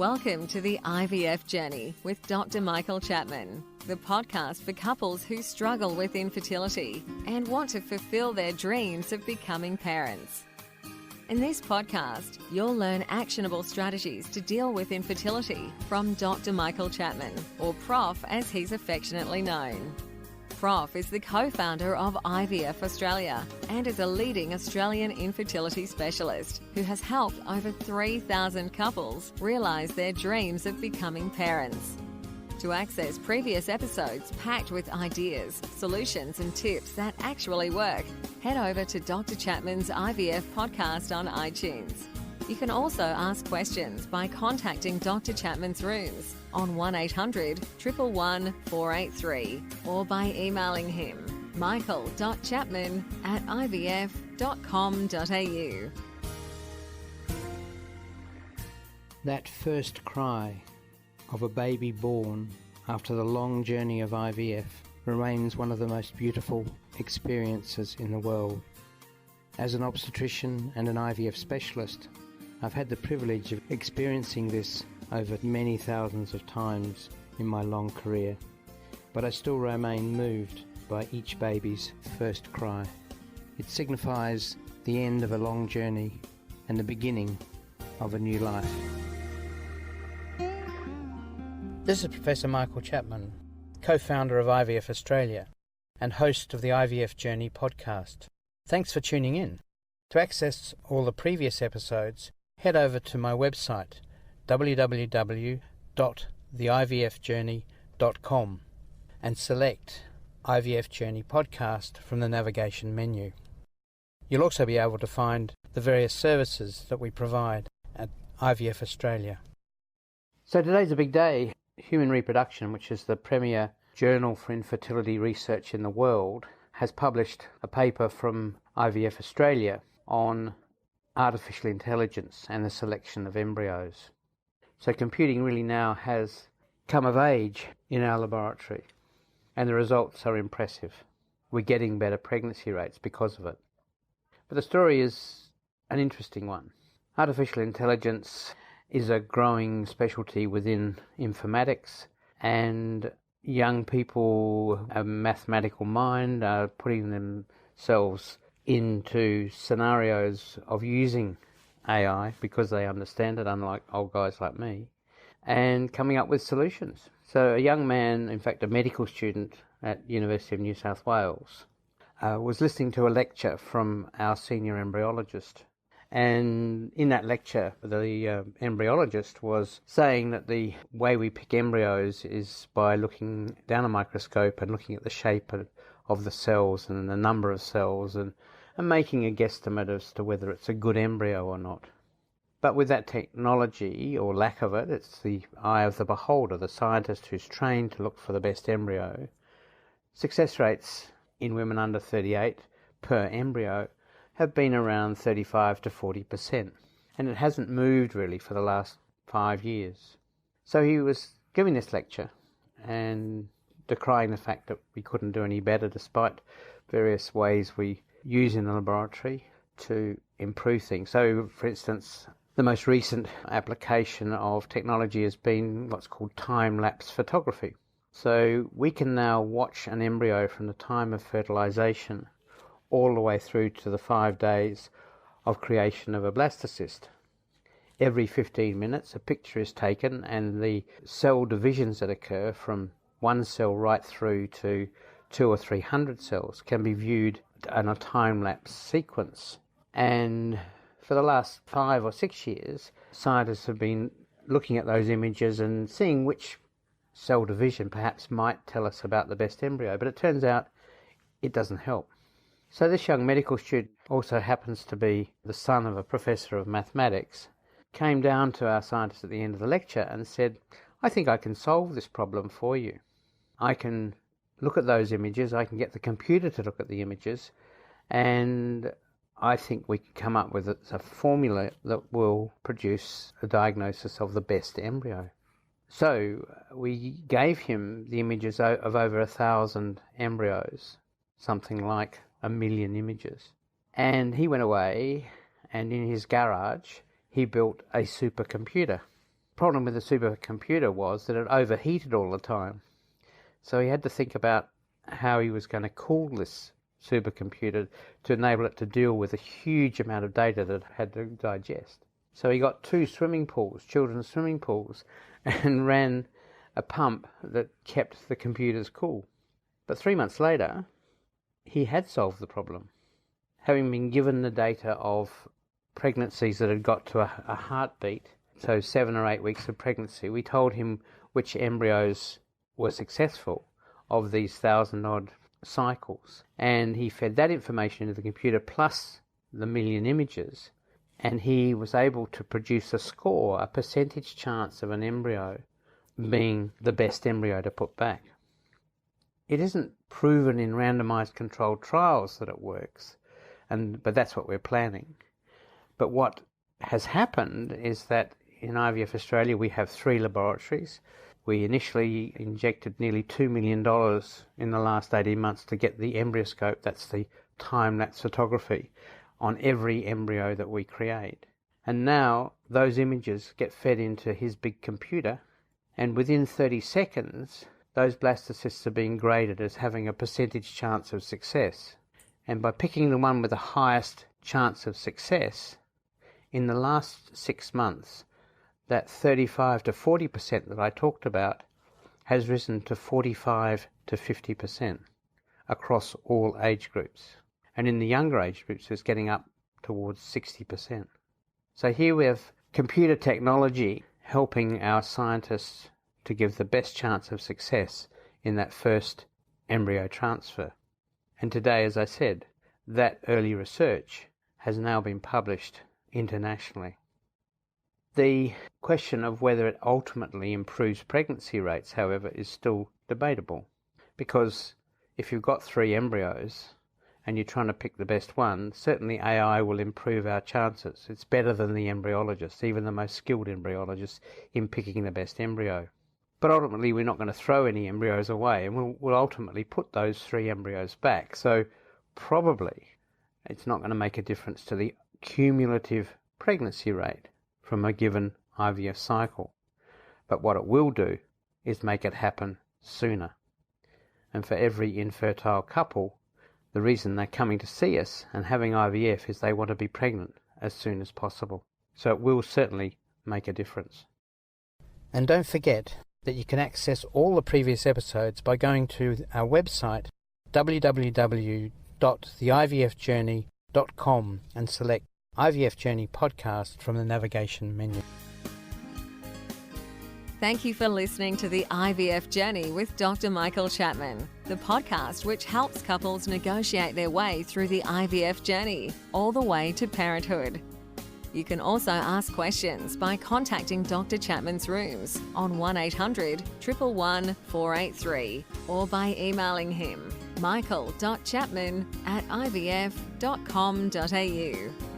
Welcome to the IVF Journey with Dr. Michael Chapman, the podcast for couples who struggle with infertility and want to fulfill their dreams of becoming parents. In this podcast, you'll learn actionable strategies to deal with infertility from Dr. Michael Chapman, or Prof as he's affectionately known. Prof is the co-founder of IVF Australia and is a leading Australian infertility specialist who has helped over 3,000 couples realise their dreams of becoming parents. To access previous episodes packed with ideas, solutions and tips that actually work, head over to Dr. Chapman's IVF podcast on iTunes. You can also ask questions by contacting Dr. Chapman's rooms on 1-800-111-483 or by emailing him michael.chapman@ivf.com.au. That first cry of a baby born after the long journey of IVF remains one of the most beautiful experiences in the world. As an obstetrician and an IVF specialist, I've had the privilege of experiencing this over many thousands of times in my long career, but I still remain moved by each baby's first cry. It signifies the end of a long journey and the beginning of a new life. This is Professor Michael Chapman, co-founder of IVF Australia and host of the IVF Journey podcast. Thanks for tuning in. To access all the previous episodes, head over to my website, www.theivfjourney.com, and select IVF Journey Podcast from the navigation menu. You'll also be able to find the various services that we provide at IVF Australia. So today's a big day. Human Reproduction, which is the premier journal for infertility research in the world, has published a paper from IVF Australia on artificial intelligence and the selection of embryos. So computing really now has come of age in our laboratory, and the results are impressive. We're getting better pregnancy rates because of it. But the story is an interesting one. Artificial intelligence is a growing specialty within informatics, and young people, a mathematical mind, are putting themselves into scenarios of using AI because they understand it, unlike old guys like me, and coming up with solutions. So a young man, in fact a medical student at University of New South Wales, was listening to a lecture from our senior embryologist. And in that lecture, the embryologist was saying that the way we pick embryos is by looking down a microscope and looking at the shape of the cells and the number of cells and making a guesstimate as to whether it's a good embryo or not. But with that technology, or lack of it, it's the eye of the beholder, the scientist who's trained to look for the best embryo. Success rates in women under 38 per embryo have been around 35 to 40%, and it hasn't moved really for the last 5 years. So he was giving this lecture and decrying the fact that we couldn't do any better despite various ways we use in the laboratory to improve things. So, for instance, the most recent application of technology has been what's called time-lapse photography. So we can now watch an embryo from the time of fertilization all the way through to the 5 days of creation of a blastocyst. Every 15 minutes a picture is taken, and the cell divisions that occur from one cell right through to 200 or 300 cells can be viewed in a time-lapse sequence. And for the last 5 or 6 years, scientists have been looking at those images and seeing which cell division perhaps might tell us about the best embryo, but it turns out it doesn't help. So this young medical student also happens to be the son of a professor of mathematics, came down to our scientist at the end of the lecture and said, I think I can solve this problem for you. I can look at those images, I can get the computer to look at the images, and I think we can come up with a formula that will produce a diagnosis of the best embryo. So we gave him the images of over 1,000 embryos, something like 1 million images. And he went away, and in his garage he built a supercomputer problem with the supercomputer was that it overheated all the time. So he had to think about how he was going to cool this supercomputer to enable it to deal with a huge amount of data that it had to digest. So he got 2 swimming pools, children's swimming pools, and ran a pump that kept the computers cool. But 3 months later, he had solved the problem. Having been given the data of pregnancies that had got to a heartbeat, so 7 or 8 weeks of pregnancy, we told him which embryos were successful of these 1,000-odd cycles. And he fed that information into the computer plus the million images, and he was able to produce a score, a percentage chance of an embryo being the best embryo to put back. It isn't proven in randomized controlled trials that it works, but that's what we're planning. But what has happened is that in IVF Australia we have 3 laboratories. We initially injected nearly $2 million in the last 18 months to get the embryoscope, that's the time-lapse photography, on every embryo that we create. And now those images get fed into his big computer, and within 30 seconds those blastocysts are being graded as having a percentage chance of success. And by picking the one with the highest chance of success, in the last 6 months, that 35 to 40% that I talked about has risen to 45 to 50% across all age groups. And in the younger age groups, it's getting up towards 60%. So here we have computer technology helping our scientists to give the best chance of success in that first embryo transfer. And today, as I said, that early research has now been published internationally. The question of whether it ultimately improves pregnancy rates, however, is still debatable, because if you've got 3 embryos and you're trying to pick the best one, certainly AI will improve our chances. It's better than the embryologist, even the most skilled embryologist, in picking the best embryo. But ultimately we're not going to throw any embryos away, and we'll ultimately put those 3 embryos back. So probably it's not going to make a difference to the cumulative pregnancy rate from a given IVF cycle. But what it will do is make it happen sooner. And for every infertile couple, the reason they're coming to see us and having IVF is they want to be pregnant as soon as possible. So it will certainly make a difference. And don't forget that you can access all the previous episodes by going to our website www.theivfjourney.com and select IVF Journey Podcast from the navigation menu. Thank you for listening to the IVF Journey with Dr. Michael Chapman, the podcast which helps couples negotiate their way through the IVF journey, all the way to parenthood. You can also ask questions by contacting Dr. Chapman's rooms on 1800 111 483 or by emailing him michael.chapman@ivf.com.au.